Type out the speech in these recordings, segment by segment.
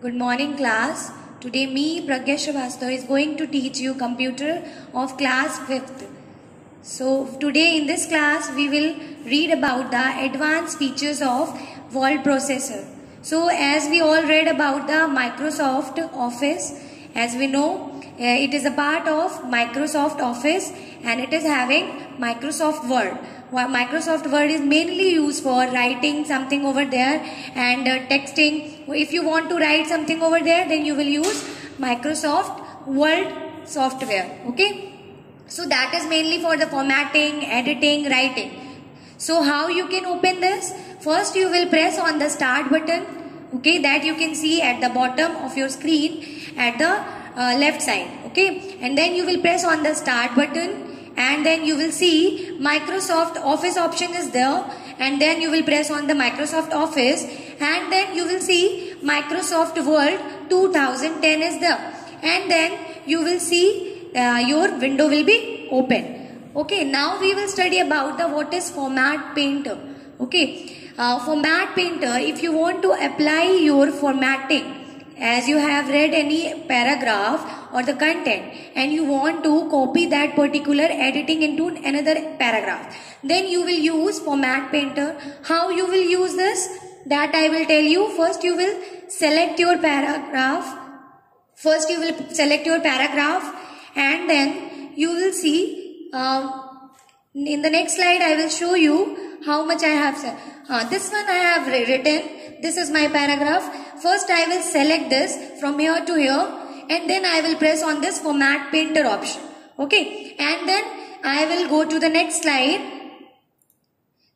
Good morning class. Today me Pragya Shrivastava is going to teach you computer of class 5th. So today in this class we will read about the advanced features of word processor. So as we all read about the Microsoft Office, as we know it is a part of Microsoft Office and it is having Microsoft Word. Microsoft Word is mainly used for writing something over there and texting. If you want to write something over there, then you will use Microsoft Word software. Okay. So that is mainly for the formatting, editing, writing. So how you can open this? First you will press on the start button. Okay, that you can see at the bottom of your screen at the left side. Okay, and then you will press on the start button. And then you will see Microsoft Office option is there, and then you will press on the Microsoft Office, and then you will see Microsoft Word 2010 is there, and then you will see your window will be open. Okay, now we will study about the what is Format Painter. Okay, Format Painter, if you want to apply your formatting, as you have read any paragraph or the content and you want to copy that particular editing into another paragraph, then you will use Format Painter. How you will use this? That I will tell you. First you will select your paragraph. And then you will see in the next slide I will show you how much I have said. This one I have written. This is my paragraph. First I will select this from here to here and then I will press on this Format Painter option. Okay, and then I will go to the next slide.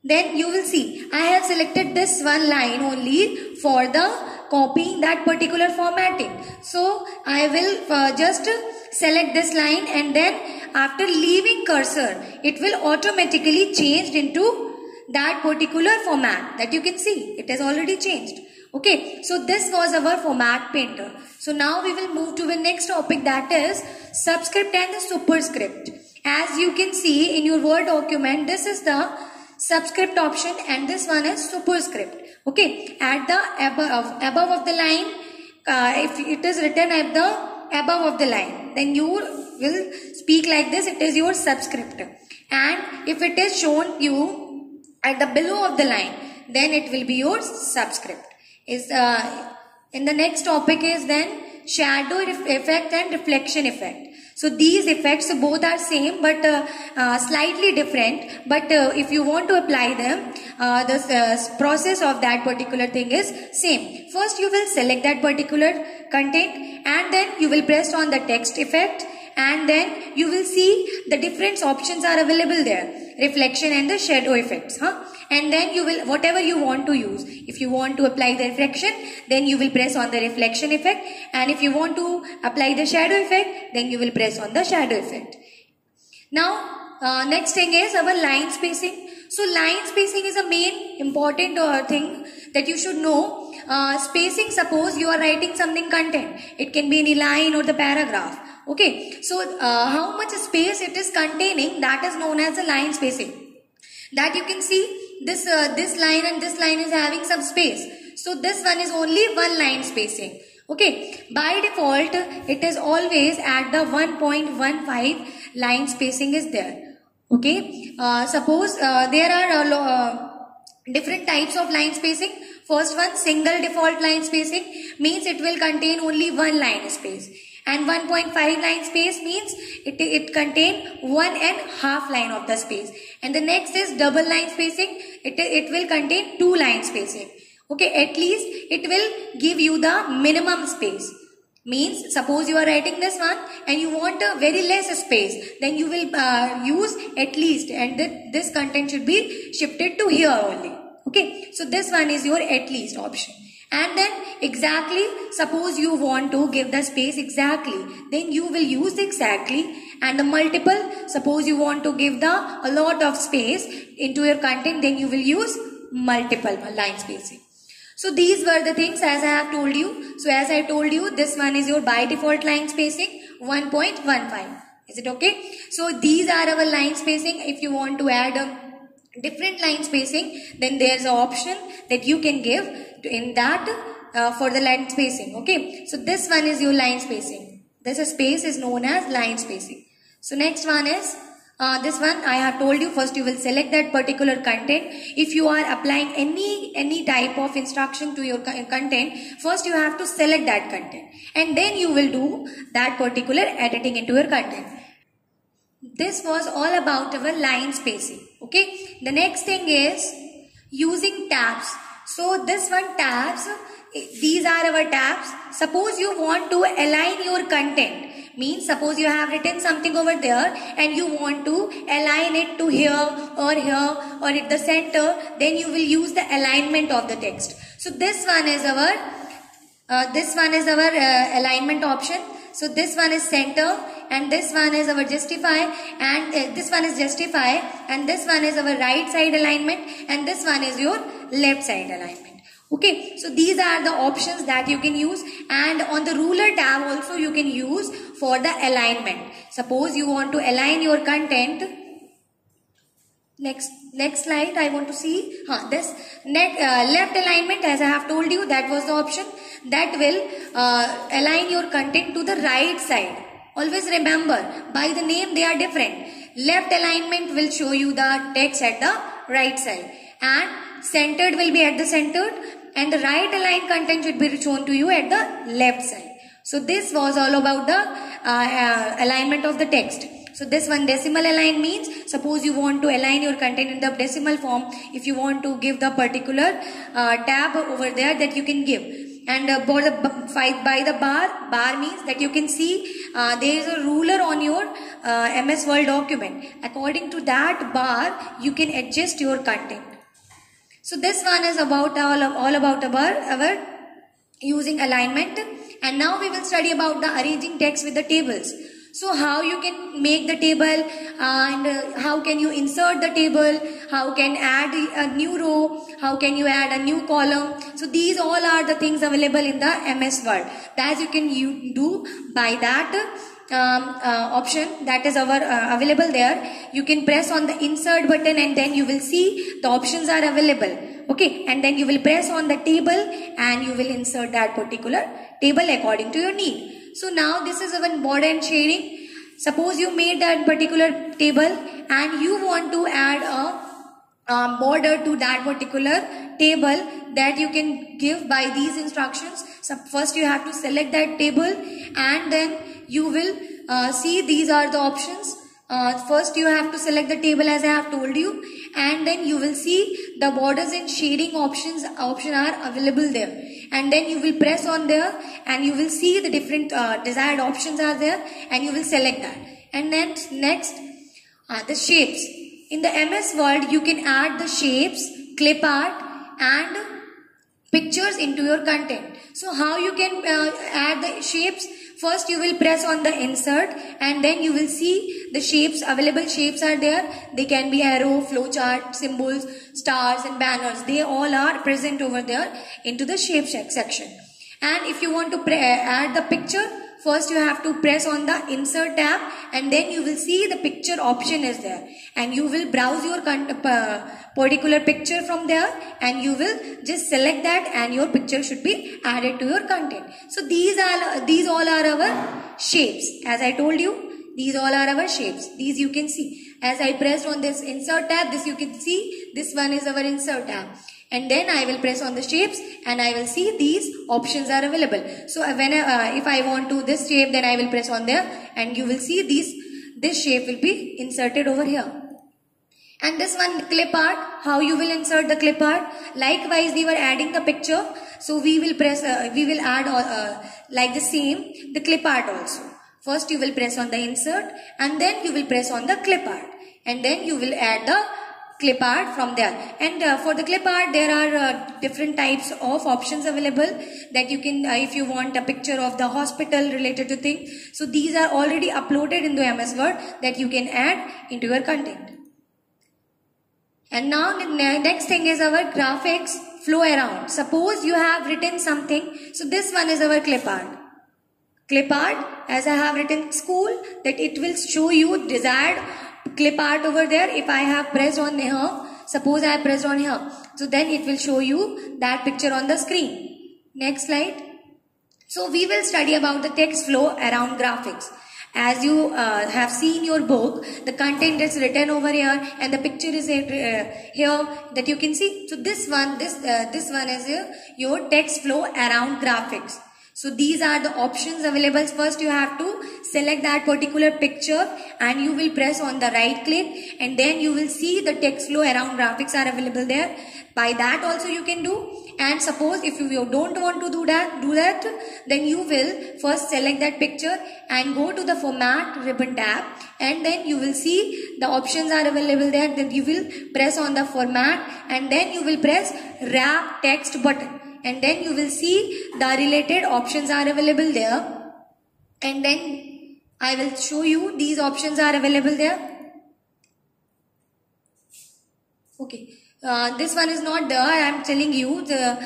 Then you will see I have selected this one line only for the copying that particular formatting. So I will just select this line and then after leaving cursor it will automatically change into that particular format that you can see. It has already changed. Okay, so this was our Format Painter. So now we will move to the next topic, that is subscript and the superscript. As you can see in your Word document, this is the subscript option and this one is superscript. Okay, at the above of the line, if it is written at the above of the line, then you will speak like this, it is your subscript. And if it is shown you at the below of the line, then it will be your subscript. In the next topic is then shadow effect and reflection effect. So these effects both are same but slightly different. But if you want to apply them, the process of that particular thing is same. First you will select that particular content and then you will press on the text effect. And then you will see the different options are available there, reflection and the shadow effects. And then you will, whatever you want to use. If you want to apply the reflection, then you will press on the reflection effect. And if you want to apply the shadow effect, then you will press on the shadow effect. Now, next thing is our line spacing. So line spacing is a main important thing that you should know. Spacing, suppose you are writing something content. It can be any line or the paragraph. Okay, so how much space it is containing, that is known as the line spacing. That you can see this line and this line is having some space. So this one is only one line spacing. Okay, by default it is always at the 1.15 line spacing is there. Okay, suppose there are different types of line spacing. First one, single default line spacing means it will contain only one line space. And 1.5 line space means it contain 1.5 line of the space. And the next is double line spacing. It will contain 2 line spacing. Okay, at least it will give you the minimum space. Means suppose you are writing this one and you want a very less space, then you will use at least, and this content should be shifted to here only. Okay, so this one is your at least option. And then exactly, suppose you want to give the space exactly, then you will use exactly. And the multiple, suppose you want to give a lot of space into your content, then you will use multiple line spacing. So these were the things as I have told you. So as I told you, this one is your by default line spacing 1.15. Is it okay? So these are our line spacing. If you want to add different line spacing, then there's an option that you can give. In that for the line spacing. Okay, so this one is your line spacing. This space is known as line spacing. So next one is this one. I have told you, first you will select that particular content. If you are applying any type of instruction to your content, first you have to select that content and then you will do that particular editing into your content. This was all about our line spacing. Okay, the next thing is using tabs. So this one, tabs, these are our tabs. Suppose you want to align your content. Means suppose you have written something over there and you want to align it to here or at the center, then you will use the alignment of the text. So this one is our alignment option. So this one is center and this one is our justify, and this one is justify, and this one is our right side alignment, and this one is your left side alignment. Okay, so these are the options that you can use, and on the ruler tab also you can use for the alignment. Suppose you want to align your content. Next slide I want to see. This left alignment, as I have told you, that was the option that will align your content to the right side. Always remember, by the name they are different. Left alignment will show you the text at the right side, and centered will be at the centered, and the right aligned content should be shown to you at the left side. So this was all about the alignment of the text. So this one, decimal align, means suppose you want to align your content in the decimal form. If you want to give the particular tab over there, that you can give. And by the bar means that you can see there is a ruler on your MS Word document. According to that bar, you can adjust your content. So this one is about all about our using alignment. And now we will study about the arranging text with the tables. So how you can make the table, and how can you insert the table, how can add a new row, how can you add a new column. So these all are the things available in the MS Word that you can do by that option that is available there. You can press on the insert button and then you will see the options are available. Okay, and then you will press on the table and you will insert that particular table according to your need. So now this is our border and shading. Suppose you made that particular table and you want to add a border to that particular table, that you can give by these instructions. So first you have to select that table and then you will see these are the options. First you have to select the table as I have told you, and then you will see the borders and shading option are available there, and then you will press on there and you will see the different desired options are there and you will select that. And then next the shapes. In the MS Word you can add the shapes, clip art and pictures into your content. So how you can add the shapes? First you will press on the insert and then you will see the shapes, available shapes are there. They can be arrow, flowchart, symbols, stars and banners. They all are present over there into the shape section. And if you want to add the picture, first you have to press on the insert tab and then you will see the picture option is there. And you will browse your particular picture from there and you will just select that and your picture should be added to your content. So these all are our shapes. As I told you, these all are our shapes. These you can see. As I pressed on this insert tab, this you can see, this one is our insert tab. And then I will press on the shapes and I will see these options are available. So when if I want to this shape, then I will press on there and you will see this shape will be inserted over here. And this one, clip art, how you will insert the clip art. Likewise, we were adding the picture. So we will add like the same, the clip art also. First you will press on the insert and then you will press on the clip art. And then you will add the clip art from there. And for the clip art, there are different types of options available that you can, if you want a picture of the hospital related to things. So these are already uploaded in the MS Word that you can add into your content. And now the next thing is our graphics flow around. Suppose you have written something. So this one is our clip art. Clip art, as I have written school, that it will show you desired clip art over there. If I have pressed on here, suppose I have pressed on here, so then it will show you that picture on the screen. Next slide. So we will study about the text flow around graphics. As you have seen your book, the content is written over here and the picture is here that you can see. So this one is your text flow around graphics. So these are the options available. First you have to select that particular picture and you will press on the right click, and then you will see the text flow around graphics are available there. By that also you can do. And suppose if you don't want to do that, then you will first select that picture and go to the format ribbon tab, and then you will see the options are available there. Then you will press on the format and then you will press wrap text button, and then you will see the related options are available there. And then I will show you these options are available there. Okay. This one is not there. I am telling you the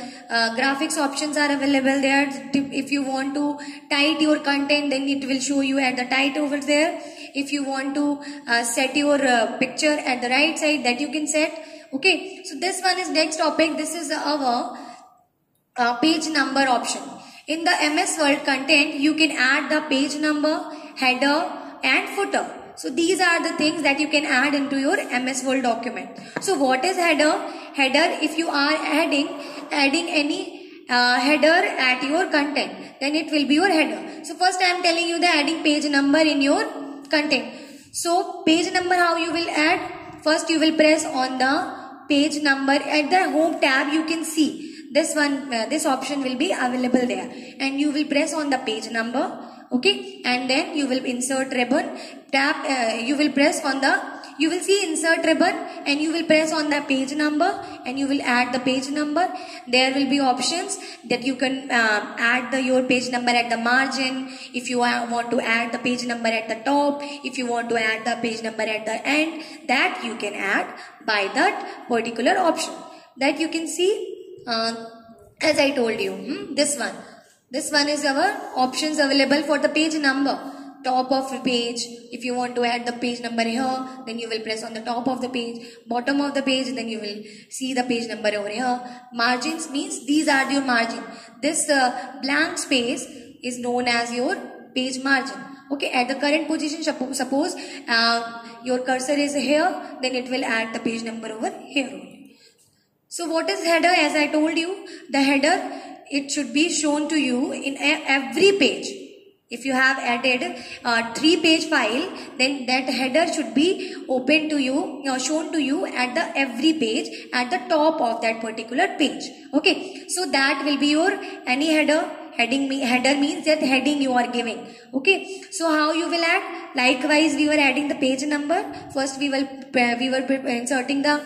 graphics options are available there. If you want to type your content, then it will show you at the type over there. If you want to set your picture at the right side, that you can set. Okay. So this one is next topic. This is our page number option. In the MS Word content, you can add the page number, header and footer. So these are the things that you can add into your MS Word document. So what is header? Header, if you are adding any header at your content, then it will be your header. So first I am telling you the adding page number in your content. So page number, how you will add? First you will press on the page number at the home tab. You can see this one, this option will be available there, and you will press on the page number. Okay, and then you will insert ribbon tab. You will press on you will see insert ribbon, and you will press on the page number and you will add the page number. There will be options that you can add your page number at the margin. If you want to add the page number at the top, if you want to add the page number at the end, that you can add by that particular option. That you can see as I told you. This one is our options available for the page number. Top of the page, if you want to add the page number here, then you will press on the top of the page. Bottom of the page, then you will see the page number over here. Margins means these are your margin. This blank space is known as your page margin. Okay, at the current position, suppose your cursor is here, then it will add the page number over here only. So what is header? As I told you, the header, it should be shown to you in every page. If you have added a 3-page file, then that header should be open to you, shown to you at the every page at the top of that particular page. Okay, so that will be your any header. Header means that heading you are giving. Okay, so how you will add? Likewise, we were adding the page number. First, we were inserting the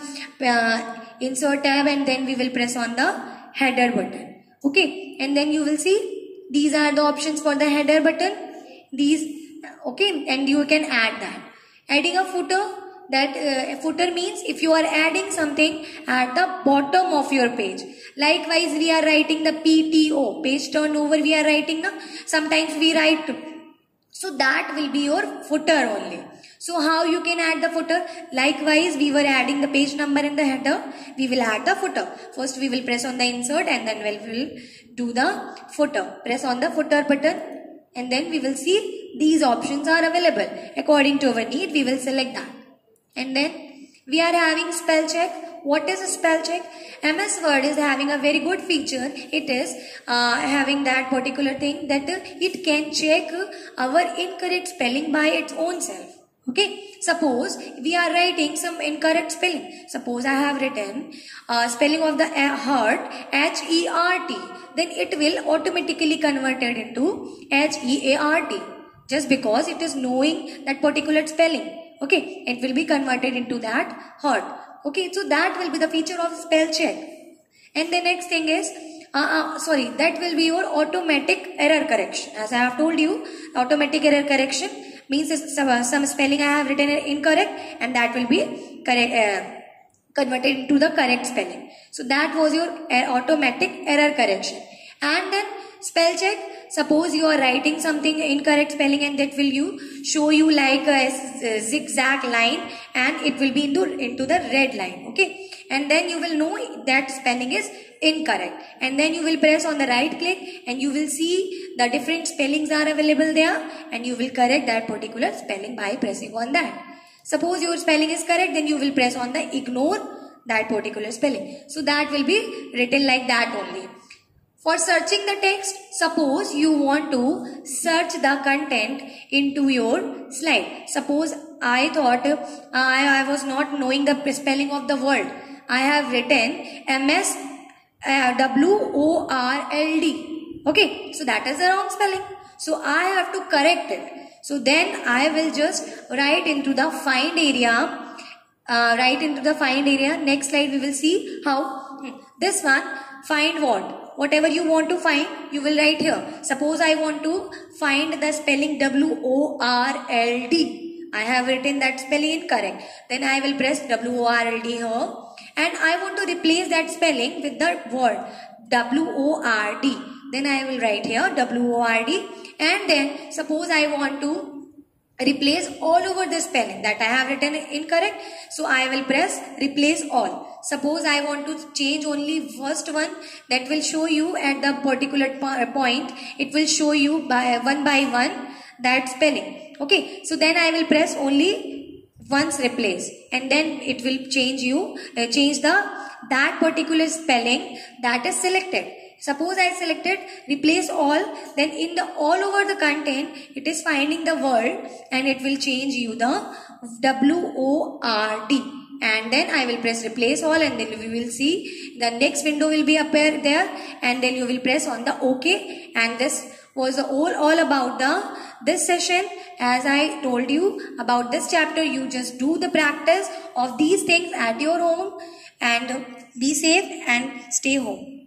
insert tab, and then we will press on the header button. Okay, and then you will see these are the options for the header button. These, okay, and you can add that. Adding a footer, that footer means if you are adding something at the bottom of your page. Likewise, we are writing the PTO, page turnover we are writing now. Sometimes we write, so that will be your footer only. So how you can add the footer? Likewise, we were adding the page number in the header. We will add the footer. First we will press on the insert, and then we will do the footer. Press on the footer button, and then we will see these options are available. According to our need, we will select that. And then we are having spell check. What is a spell check? MS Word is having a very good feature. It is having that particular thing that it can check our incorrect spelling by its own self. Okay, suppose we are writing some incorrect spelling. Suppose I have written spelling of the heart H-E-R-T. Then it will automatically convert it into H-E-A-R-T. Just because it is knowing that particular spelling. Okay, it will be converted into that heart. Okay, so that will be the feature of spell check. And the next thing is, that will be your automatic error correction. As I have told you, automatic error correction means some spelling I have written incorrect, and that will be correct, converted into the correct spelling. So that was your automatic error correction. And then spell check, suppose you are writing something incorrect spelling, and that will show you like a zigzag line, and it will be into the red line. Okay, and then you will know that spelling is incorrect, and then you will press on the right click and you will see the different spellings are available there, and you will correct that particular spelling by pressing on that. Suppose your spelling is correct, then you will press on the ignore that particular spelling. So that will be written like that only. For searching the text, suppose you want to search the content into your slide. Suppose I thought I was not knowing the spelling of the word. I have written MSWORLD. Okay, so that is the wrong spelling. So I have to correct it. So then I will just write into the find area. Next slide we will see how. This one, find what? Whatever you want to find, you will write here. Suppose I want to find the spelling WORLD. I have written that spelling incorrect. Then I will press WORLD here. And I want to replace that spelling with the word WORD. Then I will write here WORD. And then suppose I want to replace all over the spelling that I have written incorrect. So I will press replace all. Suppose I want to change only first one, that will show you at the particular point. It will show you by one that spelling. Okay. So then I will press only once replace, and then it will change that particular spelling that is selected. Suppose I selected replace all, then in the all over the content, it is finding the word and it will change you the WORD. And then I will press replace all, and then we will see the next window will be appear there, and then you will press on the OK. And this was all about this session. As I told you about this chapter, you just do the practice of these things at your home, and be safe and stay home.